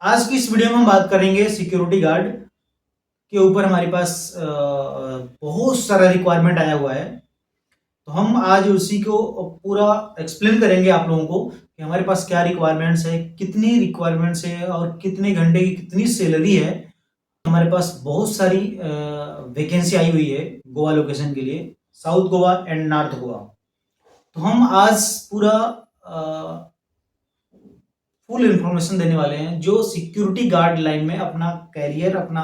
आज की इस वीडियो में हम बात करेंगे सिक्योरिटी गार्ड के ऊपर। हमारे पास बहुत सारा रिक्वायरमेंट आया हुआ है, तो हम आज उसी को पूरा एक्सप्लेन करेंगे आप लोगों को कि हमारे पास क्या रिक्वायरमेंट्स है, कितनी रिक्वायरमेंट्स है और कितने घंटे की कितनी सैलरी है। हमारे पास बहुत सारी वैकेंसी आई हुई है गोवा लोकेशन के लिए, south Goa and north Goa. तो हम आज पूरा फुल इंफॉर्मेशन देने वाले हैं जो सिक्योरिटी गार्ड लाइन में अपना कैरियर, अपना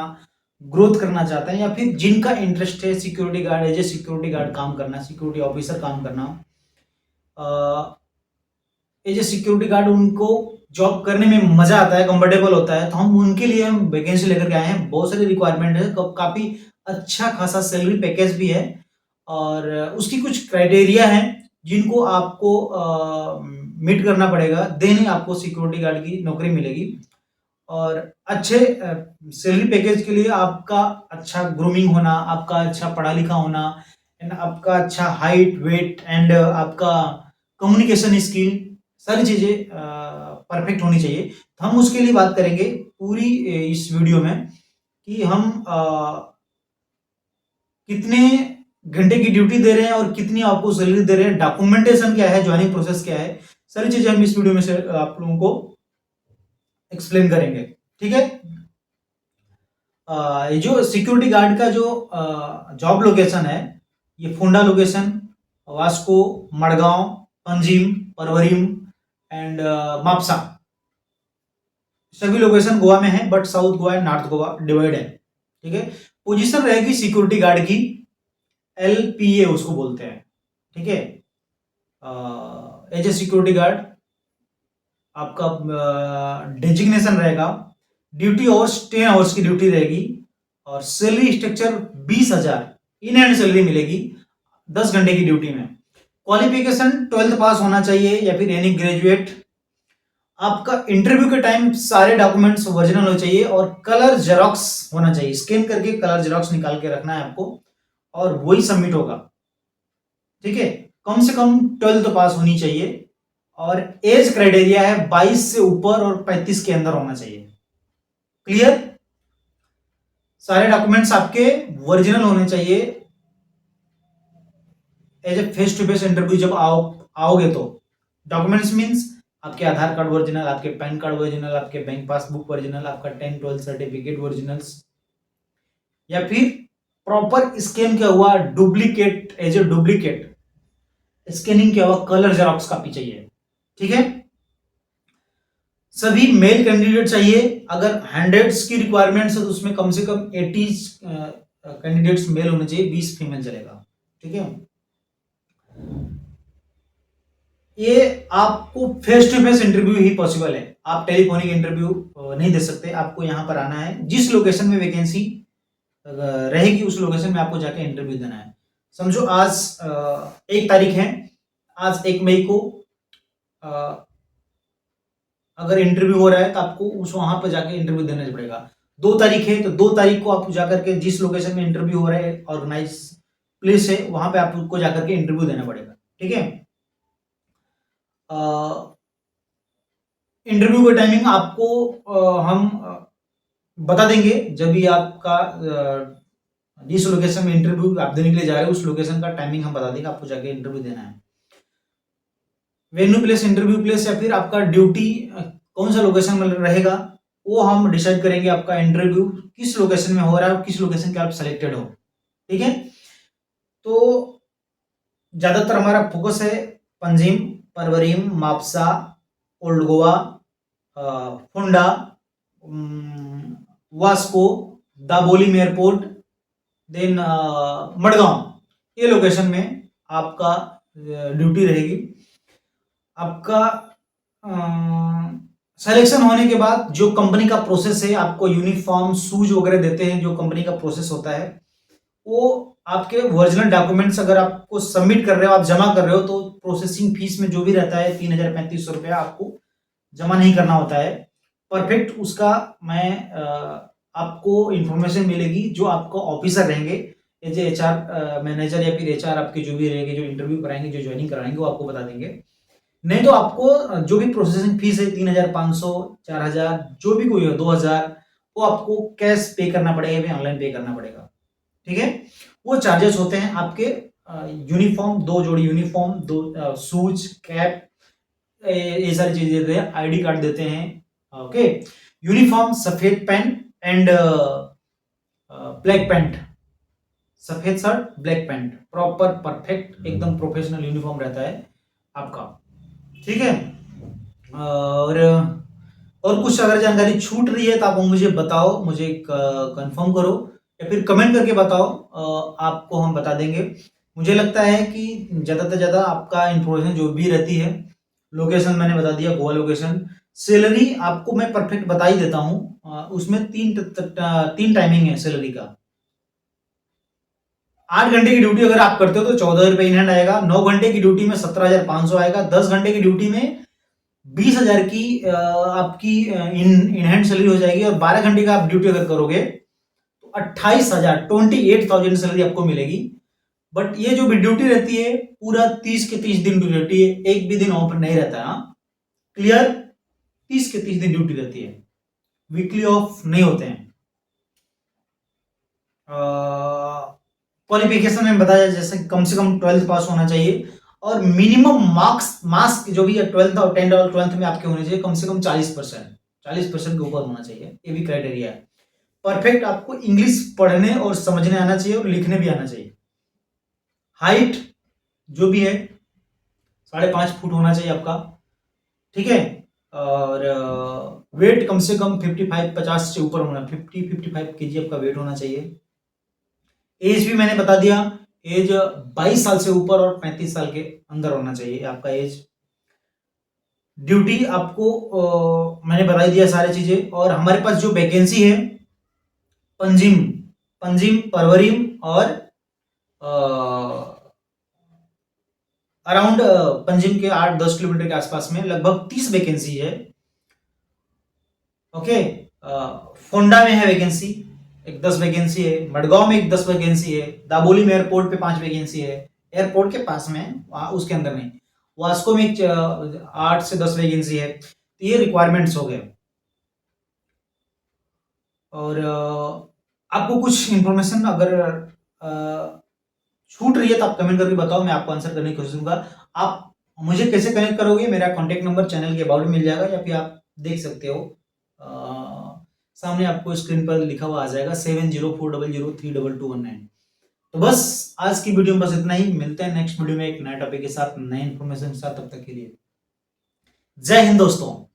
ग्रोथ करना चाहते हैं, या फिर जिनका इंटरेस्ट है security guard, as a security guard काम करना, सिक्योरिटी ऑफिसर काम करना, एज ए सिक्योरिटी गार्ड उनको जॉब करने में मजा आता है, कंफर्टेबल होता है। तो हम उनके लिए हम वैकेंसी लेकर के आए हैं। बहुत सारी रिक्वायरमेंट है, काफी अच्छा खासा सैलरी पैकेज भी है, और उसकी कुछ क्राइटेरिया है जिनको आपको मीट करना पड़ेगा, देन ही आपको सिक्योरिटी गार्ड की नौकरी मिलेगी। और अच्छे सैलरी पैकेज के लिए आपका अच्छा ग्रूमिंग होना, आपका अच्छा पढ़ा लिखा होना, एंड आपका अच्छा हाइट वेट एंड आपका कम्युनिकेशन स्किल, सारी चीजें परफेक्ट होनी चाहिए। तो हम उसके लिए बात करेंगे पूरी इस वीडियो में कि हम कितने घंटे की ड्यूटी दे रहे हैं और कितनी आपको सैलरी दे रहे हैं, डॉक्यूमेंटेशन क्या है, ज्वाइनिंग प्रोसेस क्या है, सारी चीजें हम इस वीडियो में से आप लोगों को एक्सप्लेन करेंगे। ठीक है। ये जो सिक्योरिटी गार्ड का जो जॉब लोकेशन है, ये फुंडा लोकेशन, वास्को, मड़गांव, पंजिम, परवरिम एंड मापसा, सभी लोकेशन गोवा में है, but south Goa and north Goa divide है। ठीक है। पोजीशन रहेगी सिक्योरिटी गार्ड की LPA उसको बोलते हैं। ठीक है। एज ए सिक्योरिटी गार्ड आपका डेजिग्नेशन रहेगा, ड्यूटी आवर्स 10 आवर्स की ड्यूटी रहेगी, और salary structure 20,000 in hand salary मिलेगी 10 घंटे की ड्यूटी में। क्वालिफिकेशन 12th पास होना चाहिए या फिर एनी ग्रेजुएट। आपका इंटरव्यू के टाइम सारे डॉक्यूमेंट्स ओरिजिनल होने चाहिए और कलर जेरोक्स होना चाहिए, स्कैन करके कलर जेरोक्स निकाल के रखना है आपको, और वही सबमिट होगा। ठीक है। कम से कम 12th पास होनी चाहिए, और एज क्राइटेरिया है 22 से ऊपर और 35 के अंदर होना चाहिए। क्लियर। सारे डॉक्यूमेंट्स आपके ओरिजिनल होने चाहिए। As a face to face interview जब आओगे तो डॉक्यूमेंट्स मींस आपके आधार कार्ड ओरिजिनल, आपके पैन कार्ड ओरिजिनल, आपके बैंक पासबुक ओरिजिनल, आपका 10-12 सर्टिफिकेट ओरिजिनल्स, या फिर प्रॉपर स्कैन किया हुआ duplicate, as a duplicate scanning किया हुआ कलर जेरोक्स कॉपी चाहिए। ठीक है। सभी मेल कैंडिडेट चाहिए। अगर 100 की रिक्वायरमेंट्स है तो उसमें कम से कम 80 कैंडिडेट्स मेल होने चाहिए, 20 फीमेल चलेगा। ठीक है। ये आपको फेस टू फेस इंटरव्यू ही पॉसिबल है, आप टेलीफोनिक इंटरव्यू नहीं दे सकते। आपको यहां पर आना है, जिस लोकेशन में वैकेंसी रहेगी उस लोकेशन में आपको जाके इंटरव्यू देना है। समझो आज 1 तारीख है, आज 1 मई को अगर इंटरव्यू हो रहा है तो आपको उस वहां पर जाके इंटरव्यू देना पड़ेगा। 2 तारीख है तो 2 तारीख को आप जाकर के जिस लोकेशन में इंटरव्यू हो रहा है, ऑर्गेनाइज प्लेस है, वहां पे आपको जाकर के इंटरव्यू देना पड़ेगा। ठीक है। इंटरव्यू का टाइमिंग आपको हम बता देंगे जब भी आपका जिस लोकेशन में इंटरव्यू आप देने के लिए जा रहे हो उस लोकेशन का टाइमिंग हम बता देंगे, आपको जाके इंटरव्यू देना है। वेन्यू प्लेस, इंटरव्यू प्लेस, या फिर आपका ड्यूटी कौन सा लोकेशन में रहेगा वो हम डिसाइड करेंगे। आपका इंटरव्यू किस लोकेशन में हो रहा है और किस लोकेशन के आप सिलेक्टेड हो। ठीक है। तो ज्यादातर हमारा फोकस है Panjim, Porvorim, Mapusa, old Goa, Ponda, Vasco, Dabolim airport, then Margao, ये लोकेशन में आपका ड्यूटी रहेगी। आपका सिलेक्शन होने के बाद जो कंपनी का प्रोसेस है, आपको यूनिफॉर्म शूज वगैरह देते हैं, जो कंपनी का प्रोसेस होता है वो आपके ओरिजिनल डॉक्यूमेंट्स अगर आपको सबमिट कर रहे हो, आप जमा कर रहे हो, तो प्रोसेसिंग फीस में जो भी रहता है 3,035 रुपया आपको जमा नहीं करना होता है। परफेक्ट उसका मैं आपको इंफॉर्मेशन मिलेगी जो आपको ऑफिसर रहेंगे, एज ए HR मैनेजर या फिर HR आपके जो भी रहेंगे, जो इंटरव्यू कराएंगे, जो ज्वाइनिंग कराएंगे, वो आपको बता देंगे। नहीं तो आपको जो भी प्रोसेसिंग फीस है 3,500, 4,000, जो भी कोई हो 2,000, वो आपको कैश पे करना पड़ेगा या ऑनलाइन पे करना पड़ेगा। ठीक है, वो चार्जेस होते हैं आपके यूनिफॉर्म, 2 जोड़ी यूनिफॉर्म, 2 शूज, कैप, ये सारी चीजें देते हैं, आईडी कार्ड देते हैं। ओके, यूनिफॉर्म सफेद पैंट एंड ब्लैक पैंट, सफेद shirt black pant, proper perfect एकदम प्रोफेशनल यूनिफॉर्म रहता है आपका। ठीक है, और कुछ अगर जानकारी छूट रही है तो आप मुझे बताओ, मुझे कंफर्म करो या फिर कमेंट करके बताओ, आपको हम बता देंगे। मुझे लगता है कि ज़्यादा से ज़्यादा आपका इंफॉर्मेशन जो भी रहती है, लोकेशन मैंने बता दिया, गोवा लोकेशन। सैलरी आपको मैं परफेक्ट बता ही देता हूँ, उसमें तीन टाइमिंग है सैलरी का। 8 घंटे की ड्यूटी अगर आप करते हो तो 14,000 रुपये इन हैंड आएगा, 9 घंटे की ड्यूटी में 17,500 आएगा, 10 घंटे की ड्यूटी में 20,000 की आपकी इन हैंड सैलरी हो जाएगी, और 12 घंटे का आप ड्यूटी अगर करोगे तो 28,000, 28,000 सैलरी आपको मिलेगी। बट ये जो भी ड्यूटी रहती है पूरा 30 के 30 दिन की ड्यूटी है, एक भी दिन ऑफ नहीं रहता है। हाँ, क्लियर, 30 के 30 दिन ड्यूटी रहती है, वीकली ऑफ नहीं होते हैं। क्वालिफिकेशन में बताया जैसे कम से कम 12th पास होना चाहिए, और मिनिमम मार्क्स जो भी है 12th और 10th और 12th में आपके होने चाहिए कम से कम 40%, 40% के ऊपर होना चाहिए, ये भी क्राइटेरिया है। परफेक्ट आपको इंग्लिश पढ़ने और समझने आना चाहिए और लिखने भी आना चाहिए। हाइट जो भी है 5.5 फुट होना चाहिए आपका। ठीक है, और वेट कम से कम 55, 50 से ऊपर होना, 50-55 केजी आपका वेट होना चाहिए। एज भी मैंने बता दिया, एज 22 साल से ऊपर और 35 साल के अंदर होना चाहिए आपका एज। ड्यूटी आपको मैंने बता ही दिया सारी चीजें। और हमारे पास जो वैकेंसी है पंजिम, परवरिम और अराउंड पंजिम के 8-10 किलोमीटर के आसपास में लगभग 30 वैकेंसी है। ओके, फोंडा में है वैकेंसी, एक 10 वैकेंसी है, मडगांव में एक 10 वैकेंसी है, दाबोली में एयरपोर्ट पे 5 वैकेंसी है, एयरपोर्ट के पास में, उसके अंदर नहीं। वास्को में 8 से 10 वैकेंसी है। तो ये रिक्वायरमेंट्स हो गए। और आपको कुछ इंफॉर्मेशन अगर छूट रही है तो आप कमेंट करके बताओ, मैं आपको आंसर करने की कोशिश करूंगा। आप मुझे कैसे कनेक्ट करोगे, मेरा कॉन्टेक्ट नंबर चैनल के अबाउट में मिल जाएगा, या फिर आप देख सकते हो सामने आपको स्क्रीन पर लिखा हुआ आ जाएगा 7040032219। तो बस आज की वीडियो में बस इतना ही, मिलते हैं नेक्स्ट वीडियो में एक नए टॉपिक के साथ, नए इन्फॉर्मेशन के साथ। तब तक के लिए जय हिंद दोस्तों।